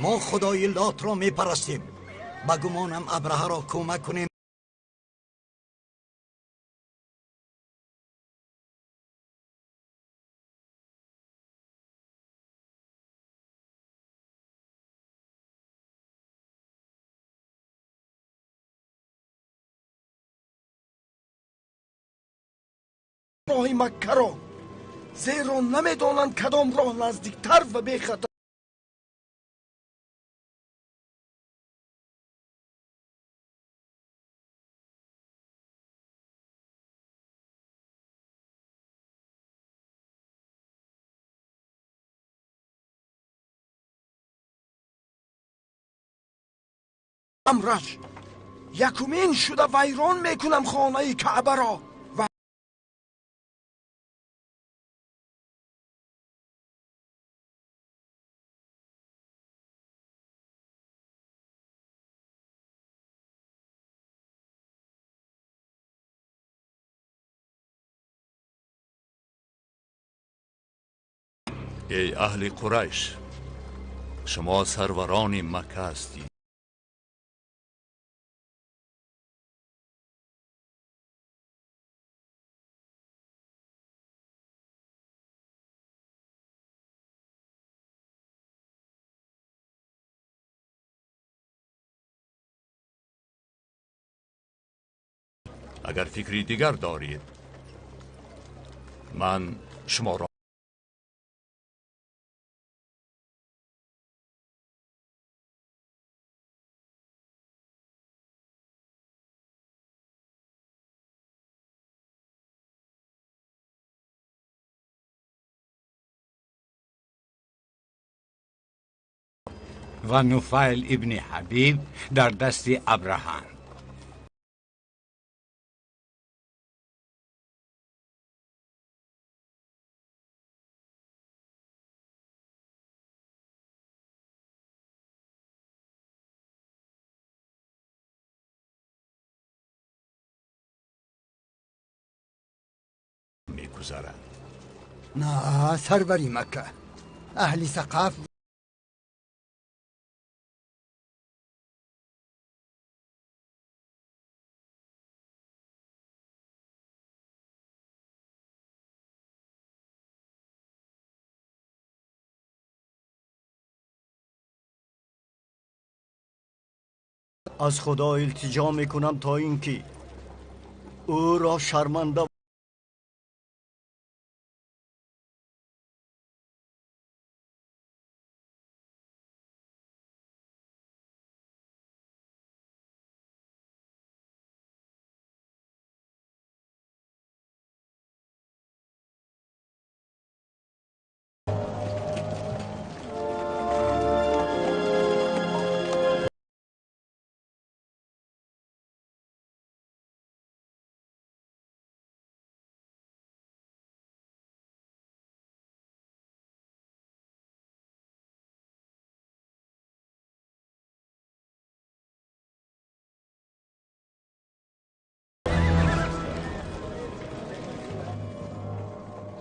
ما خدای لات را میپرستیم. به گمانم ابرهه را کمک کنیم. راه مکه را، زیرا نمیدانند کدام راه نزدیکتر و بی‌خطر. امرش یکمین شده ویران میکنم خانه کعبه را و ای اهل قریش، شما سروران مکه هستید. اگر فکری دیگر دارید من شما را و نفیل ابن حبیب در دست ابرهند. میگذرد. نه سروری مکه، اهل ثقاف از خدا التجا میکنم تا اینکه او را شرمنده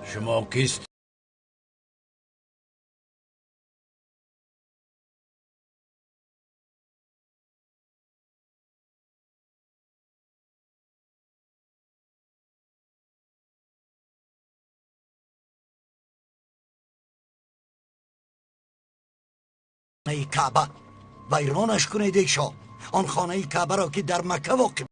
شما کیست؟ کعبه ویرانش کنید ای شاه. آن خانه کعبه را که در مکه واقع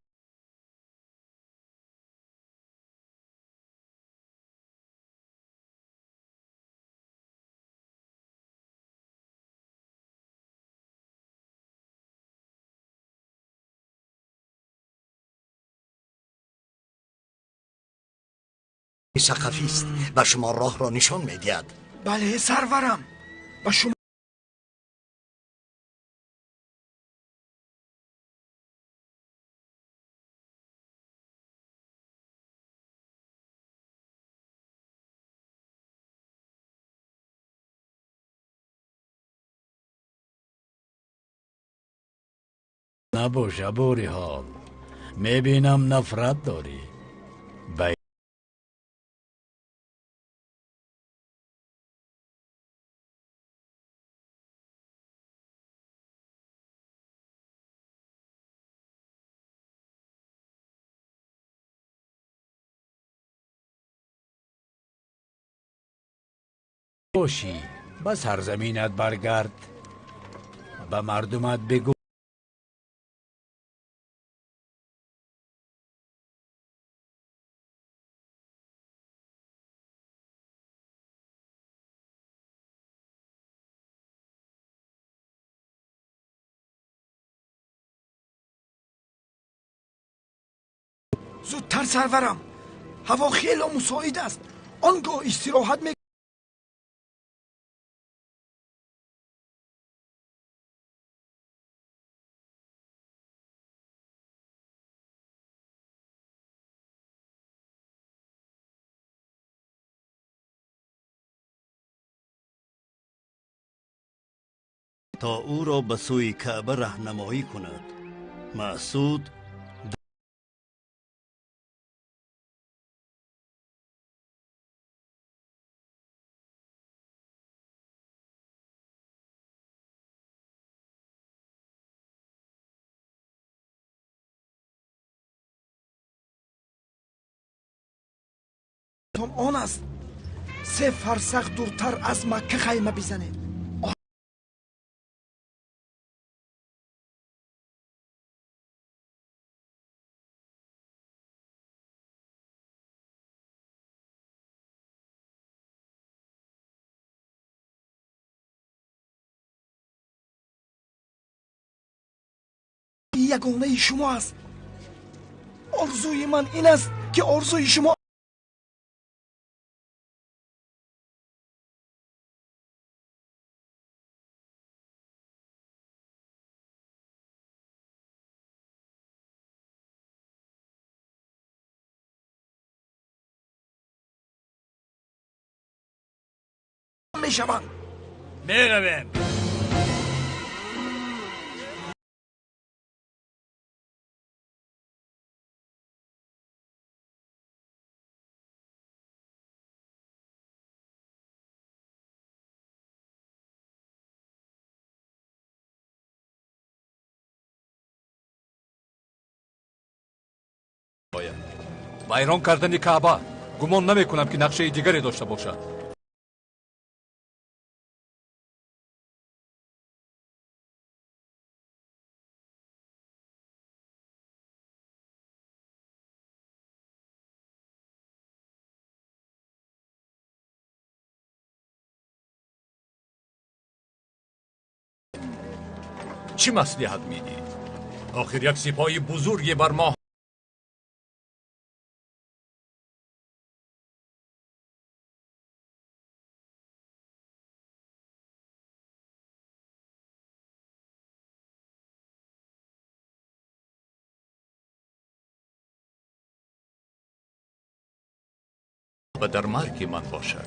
ثقفی است و شما راه را نشان میدهد. بله سرورم، و شما نباشه بوری حال، میبینم نفرت داری. باشی به سرزمینت برگرد به مردمت بگو زودتر سرورم، هوا خیلی مساعد است. آنگاه استراحت می تا او را به سوی کعبه راهنمایی کند. مسعود آن است 3 فرسخ دورتر از مکه خیمه بزنید. یگانه شما است. آرزوی من این است که آرزوی شما می شوند. برویم. ویران کردن کعبه گمان نمی کنم که نقشه دیگری داشته باشد. چی مصلحت میدی؟ آخر یک سپاهی بزرگی بر ما و در مرگ من باشد.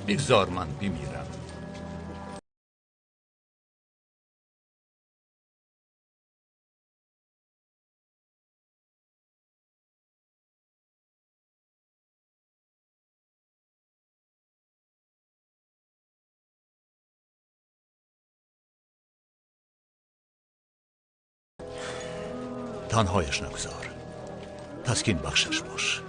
بگذار من بمیرم. تنهایش نگذار. تسکین بخشش باش.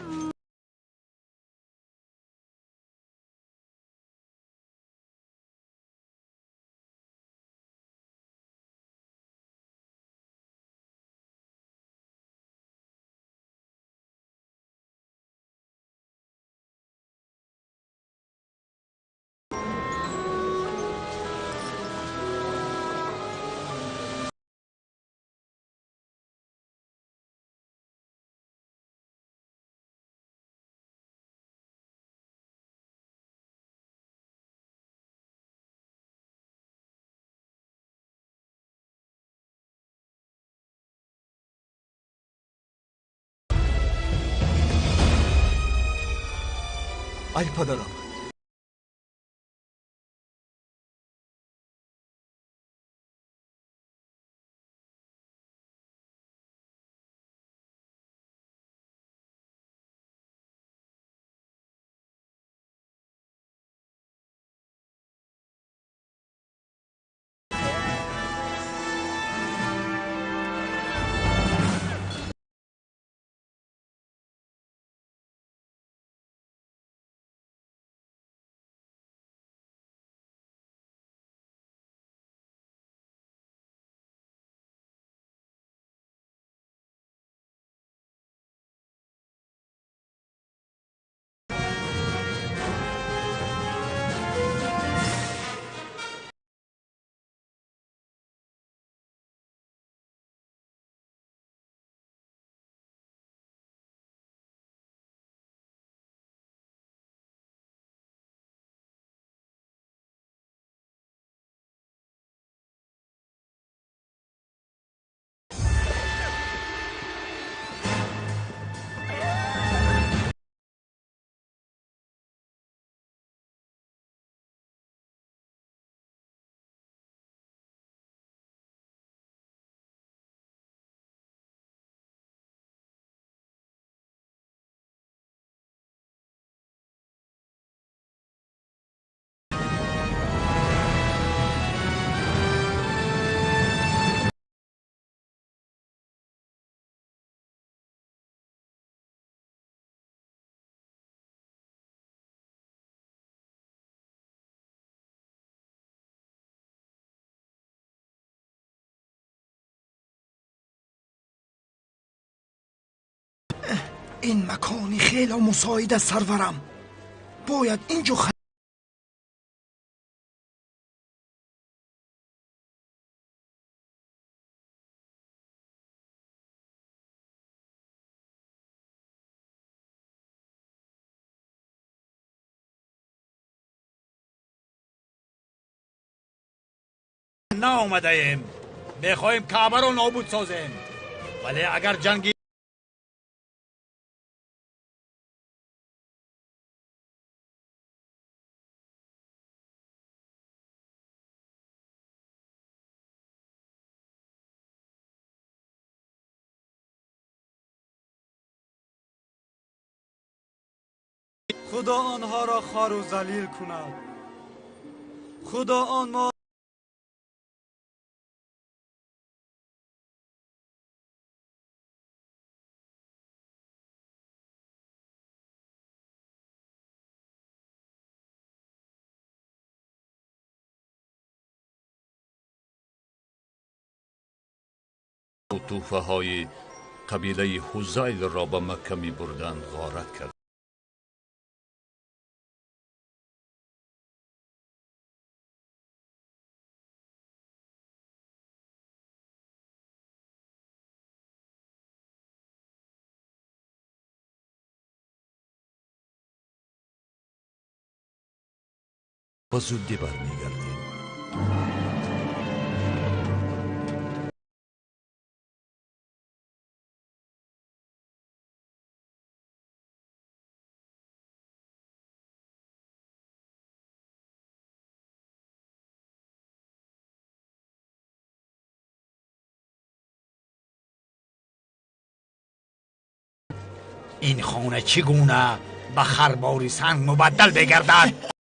ای پدرم، این مکانی خیلی مساعد است سرورم. باید اینجا نه آمده ایم میخوایم کعبه رو نابود سازیم، ولی اگر جنگی خدا آنها را خوار و ذلیل کند. خدا آن توفه های قبیله حزیل را به مکه می بردند غارت کرد. با زودی برمیگردیم. این خانه چگونه به خرباری سنگ مبدل بگردد؟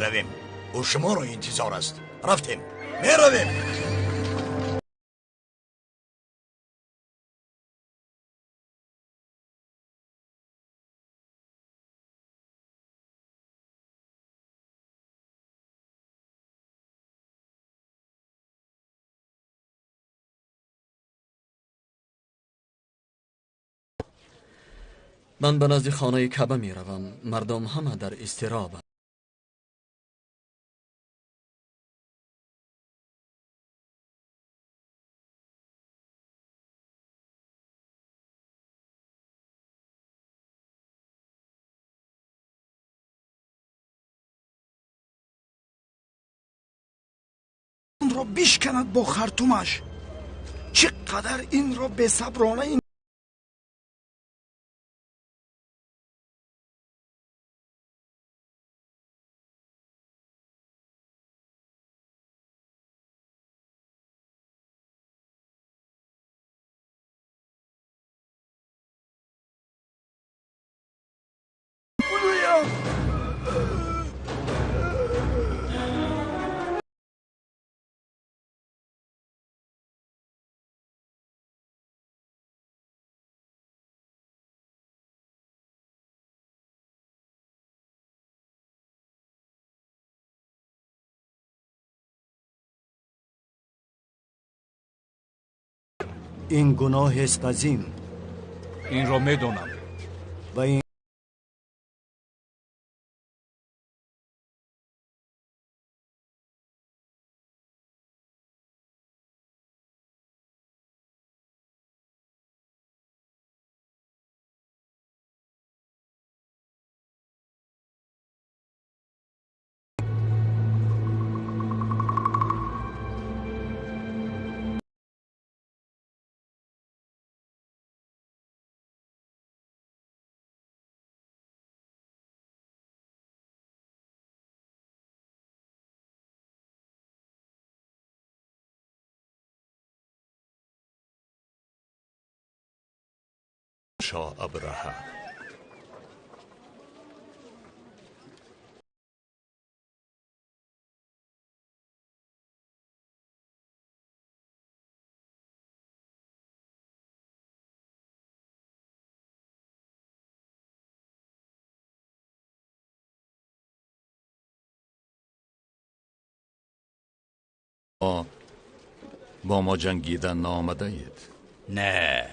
رویم. او شما رو انتظار است. رفتیم. می رویم. من به نزد خانه کعبه می روم. مردم همه در اضطراب. اون را بشکند با خرطومش. چقدر این را به صبرانه این این گناه است عظیم این رو میدونم و این شاه ابرهه. با ما جنگیدن نامده اید؟ نه،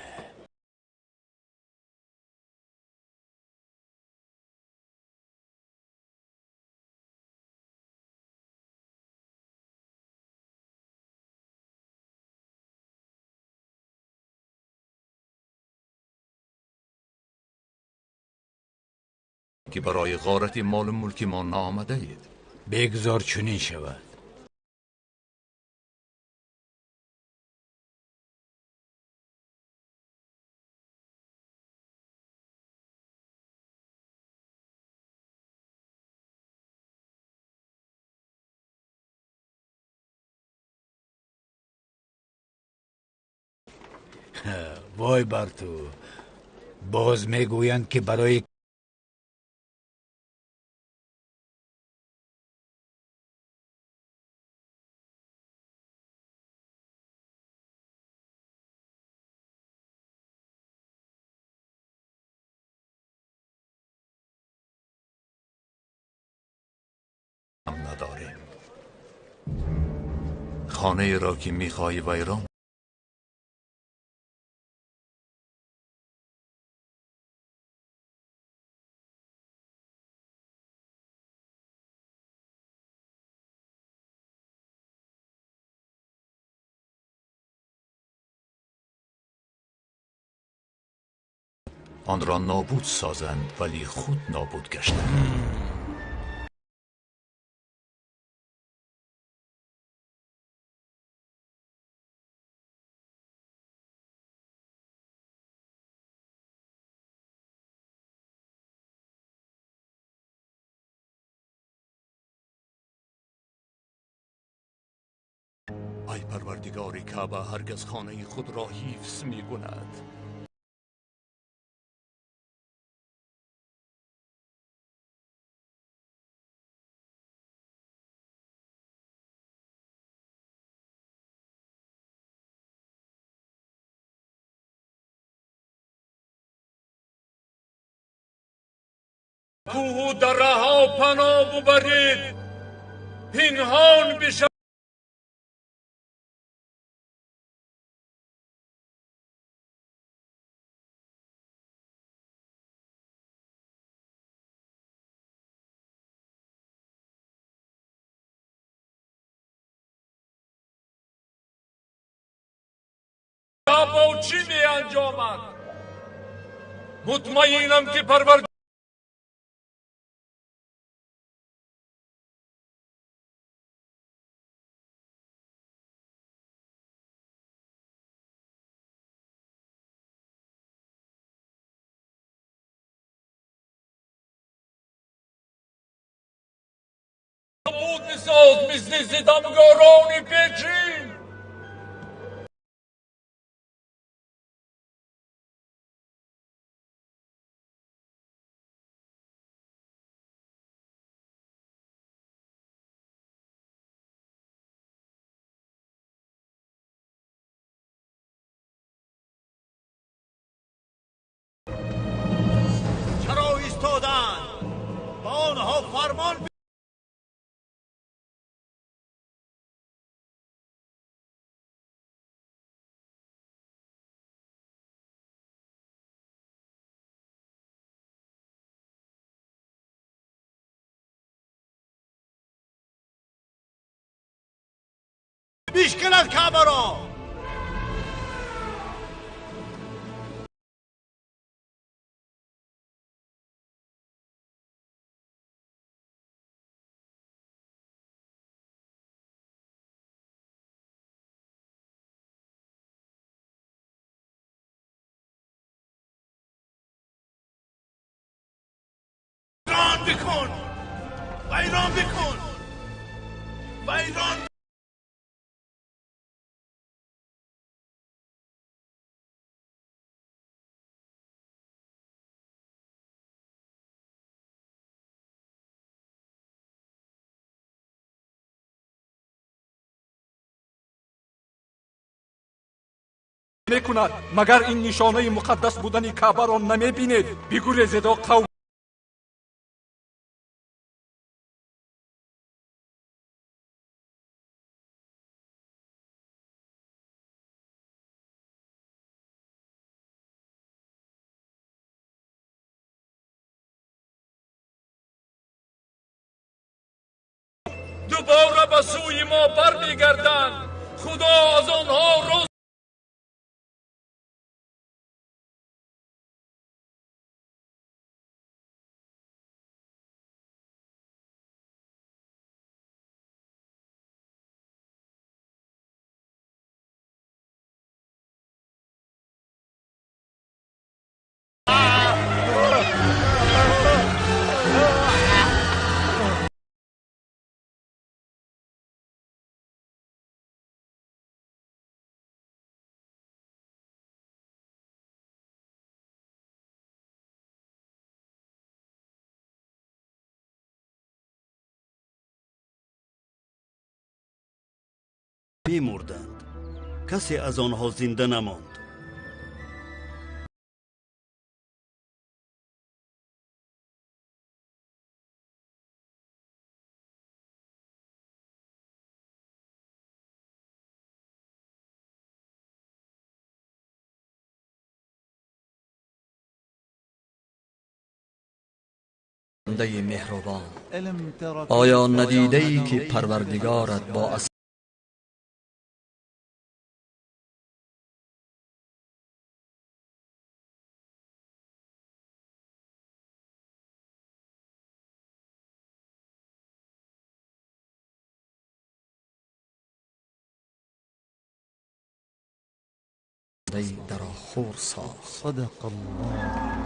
که برای غارت مال ملکی ما نامده اید؟ بگذار چنین شود. وای بر تو، باز میگویند که برای هم نداریم. خانه را که میخواهی ویران آن را نابود سازند، ولی خود نابود گشتند. ای پروردگار کعبه، هرگز خانه خود را حفظ می کند. کوه و دره ها پناه ببرید، پنهان بشوید. با چی می انجامد؟ مطمئنم که پروردگار بود بساز مثل ستمگاران پیچین. چرا ایستادند؟ با آنها فرمان بیشکند کعبه را. ویران بکن، ویران بکن، ویران میکند. مگر این نشانه مقدس بودن کعبه را نمیبینید؟ بگریزید و قوم دوباره به سوی ما برمیگردند. خدا از آنها روز می‌مردند. کسی از آنها زنده نماند. خداوند مهربان، آیا ندیده ای که پروردگارت با اسیری در آخور ساخت؟ صدق الله.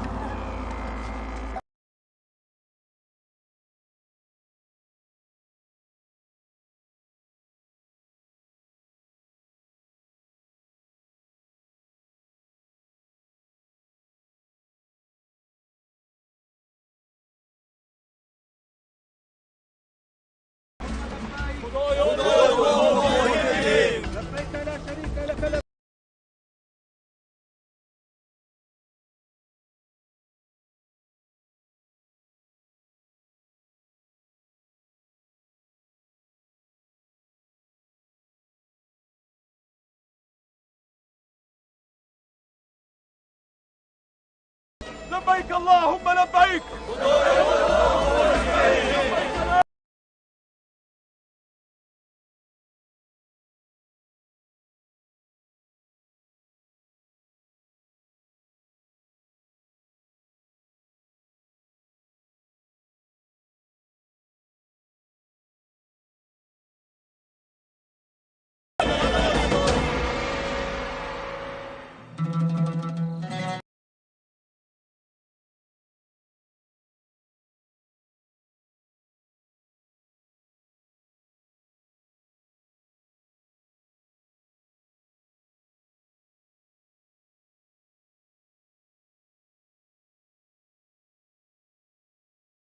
لبیک اللهم لبیک.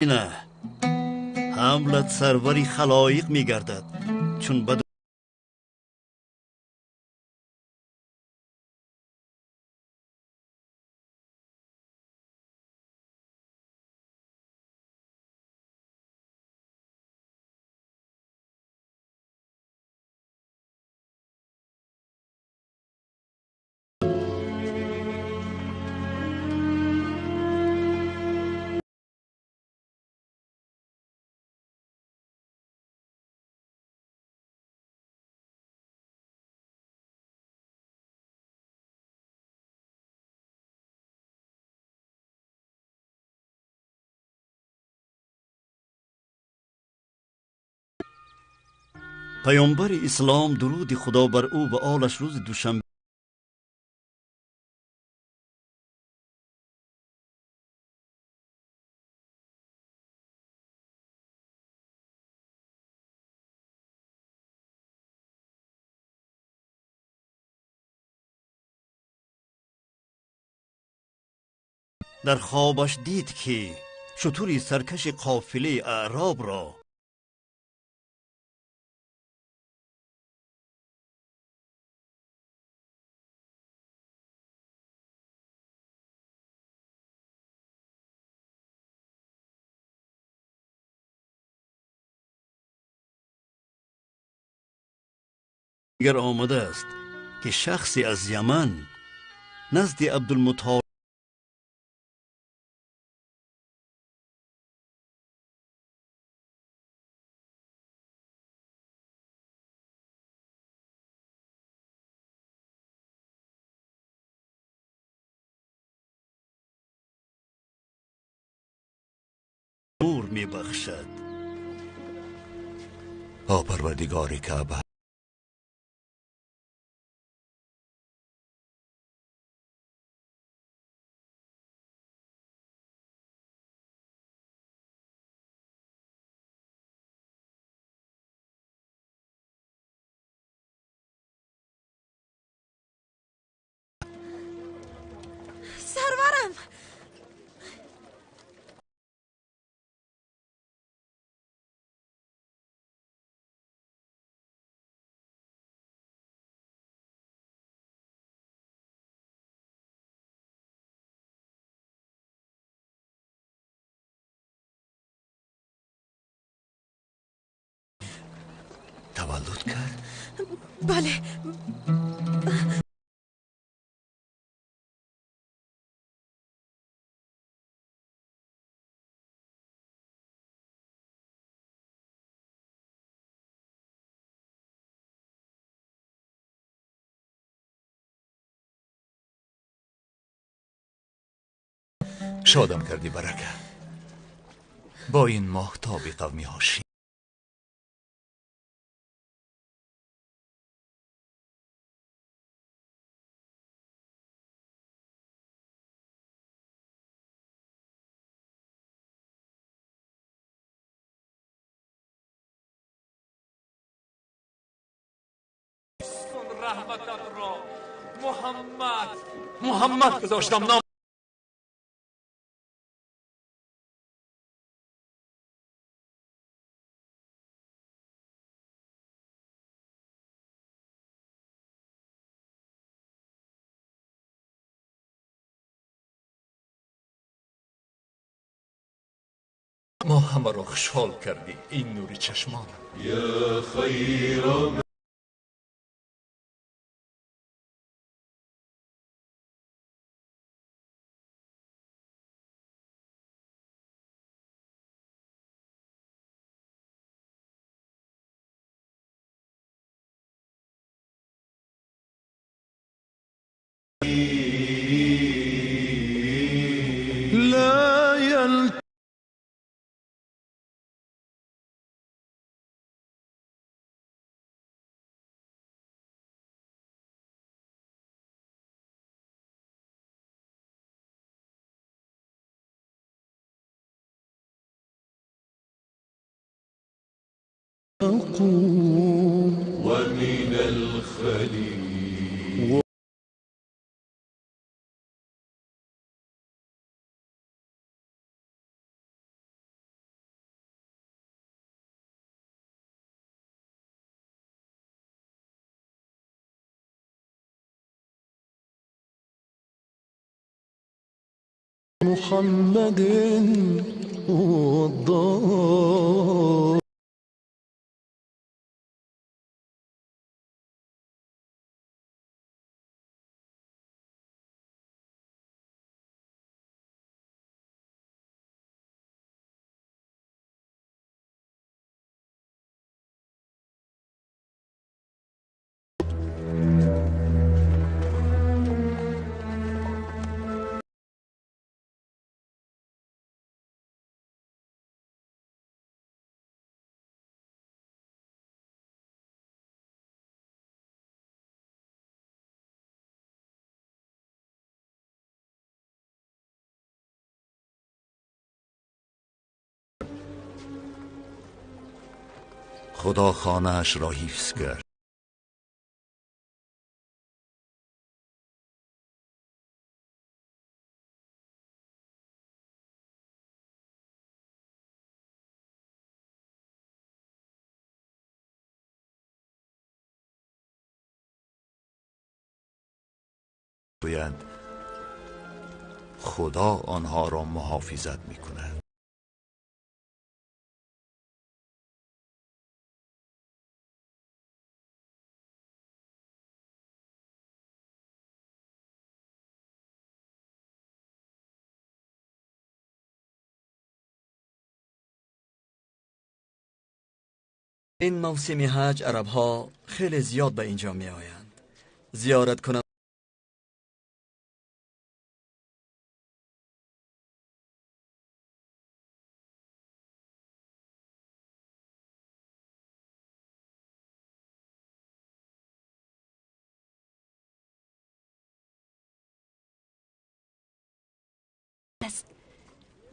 نه، حملت سروری خلایق می‌گردد، چون بد پیامبر اسلام درود خدا بر او و آلش روز دوشنبه در خوابش دید که شتری سرکش قافله اعراب را دیگر آمده است که شخصی از یمن نزد عبدالمطالب نور می بخشد. پروردگار کعبه، سرورم. تولد کرد؟ بله. شادم کردی برکه. با این ماهتاب قومی هاشی رحمتت را محمد گذاشتم نام. ما همه را خوشحال کردی این نوری چشمان. یا خیر ومن الخليل محمد والضال خدا خانه‌اش را حفظ کرد. گویند خدا آنها را محافظت می‌کند. این موسم حج عرب ها خیلی زیاد به اینجا می آیند. زیارت کنم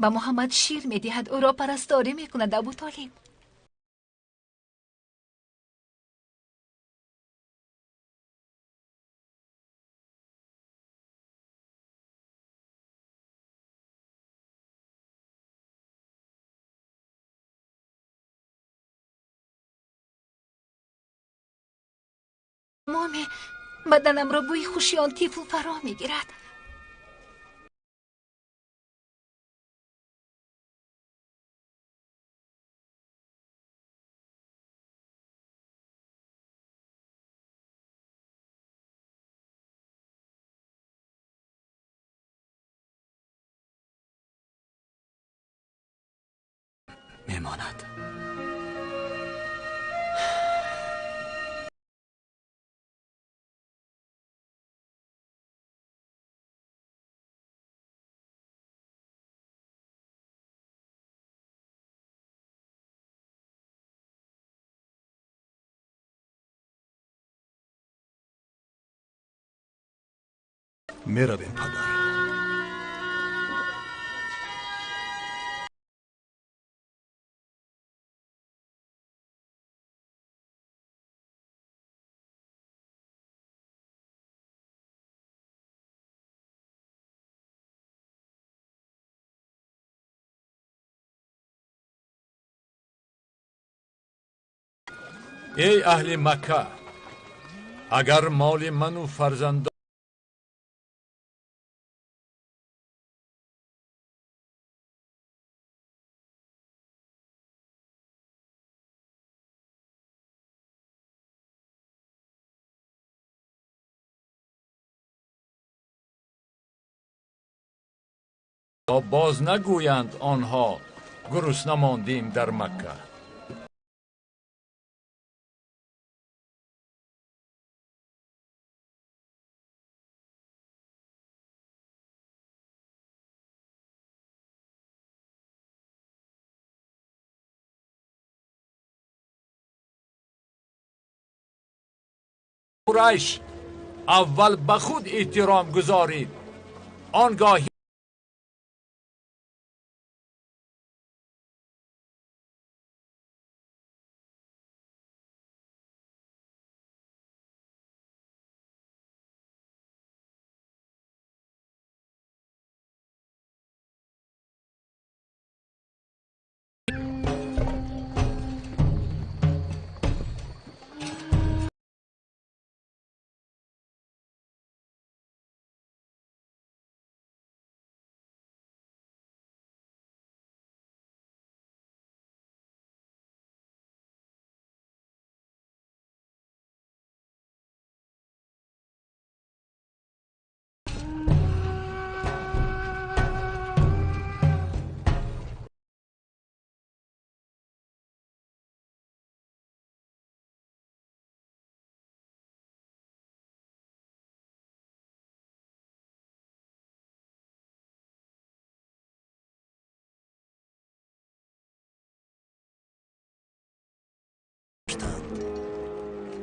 به محمد شیر می دهد، او را پرستاری می کند. ابو طالب مامی، بدنم را بوی خوشی آن طیفل فرا می گیرد. میماند. میرویم پدر. ای اهل مکه، اگر مال من و فرزندان باز نگویند آنها گرسنه ماندیم در مکه. قریش، اول به خود احترام گذارید، آنگاه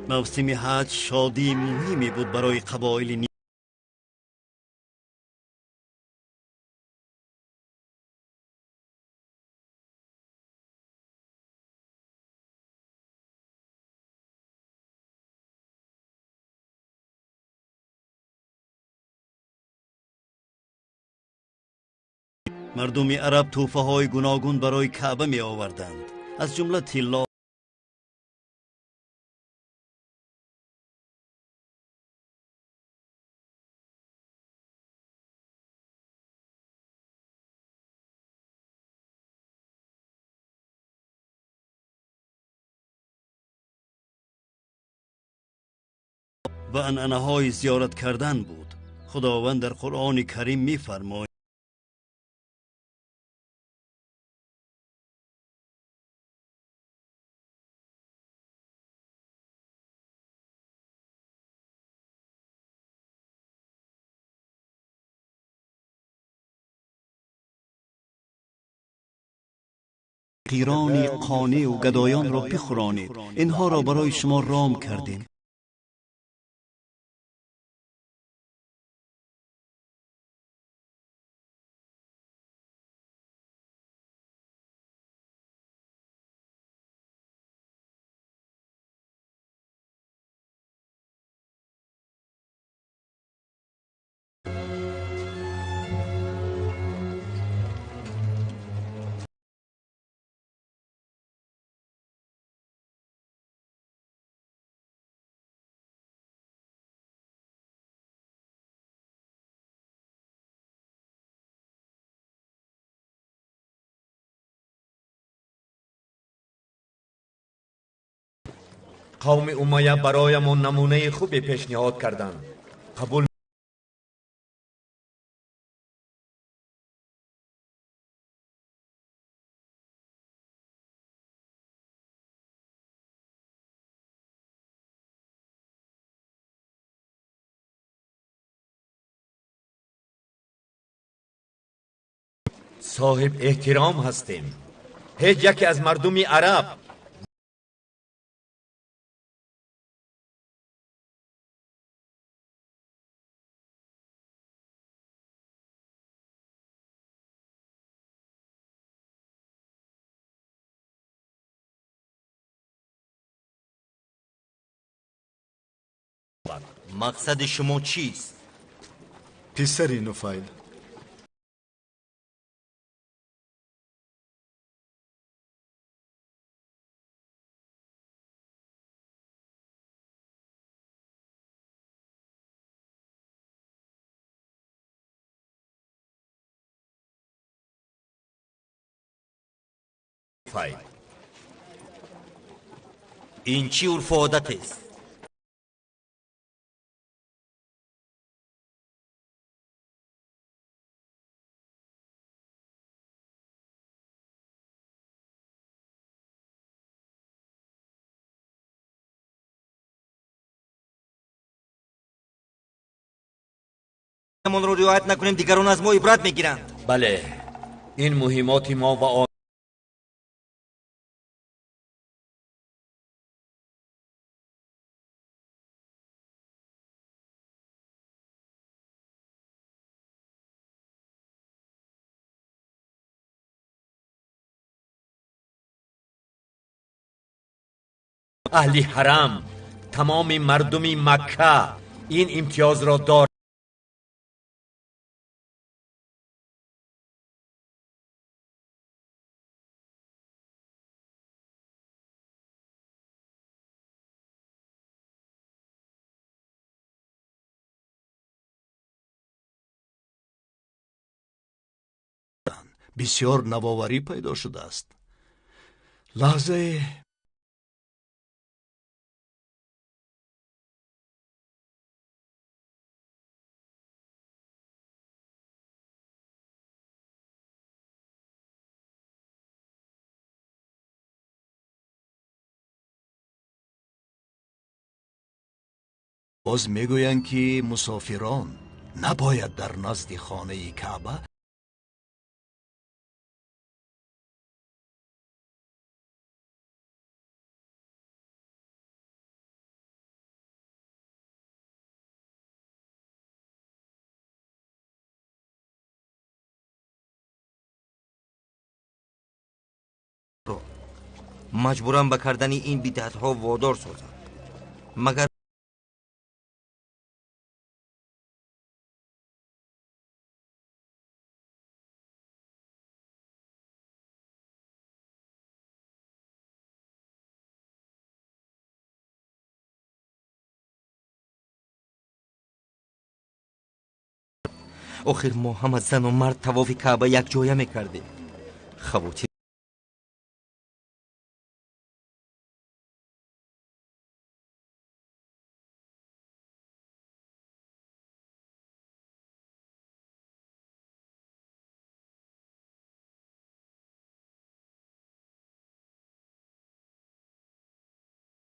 موسم حج شادی مهمی بود برای قبایل مردم عرب توفه های گوناگون برای کعبه می آوردند، از جمله طلا و انعنه های زیارت کردن بود. خداوند در قرآن کریم می فرماید فقیران قانع و گدایان را بخورانید. اینها را برای شما رام کردیم. قوم امیه برایمان نمونه خوبی پیشنهاد کردند. قبول صاحب احترام هستیم. هیچ یکی از مردم عرب مقصد شما چیست؟ پسری نفیل، این چی عرف و عادت است؟ من رو رعایت نکنیم دیگران از ما عبرت میگیرند. بله، این مهمات ما و آن اهل حرم، تمام مردم مکه این امتیاز را دارند. بسیار نوآوری پیدا شده است. لحظه باز میگویند که مسافران نباید در نزد خانه کعبه مجبورم به کردن این بدعت ها وادار سازند. مگر آخر ما هم از زن و مرد طواف کعبه یک جایه میکردیم. خواتین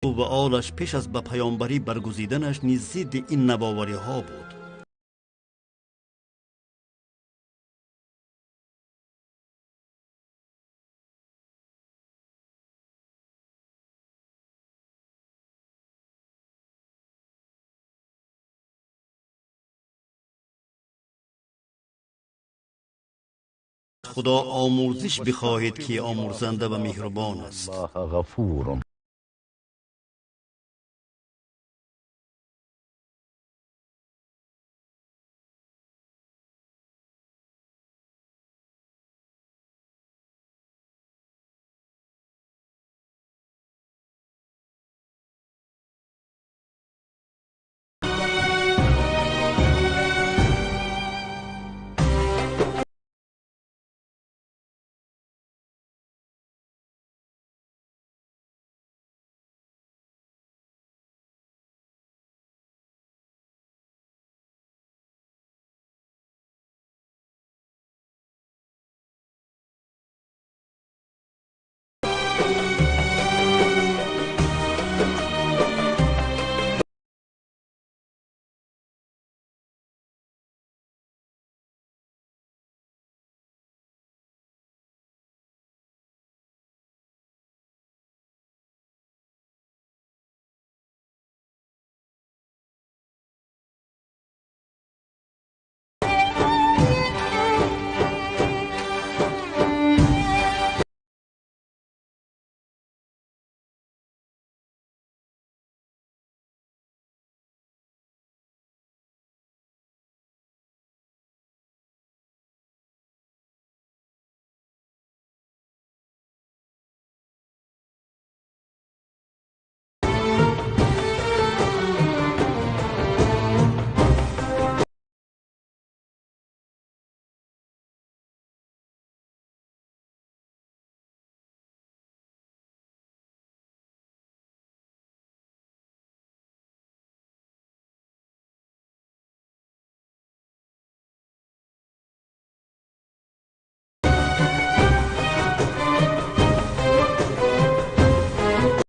او و آلش پیش از به پیامبری برگزیدنش نیز ضد این نوآوری ها بود. خدا آموزش بخواهید که آمرزنده و مهربان است. الله غفور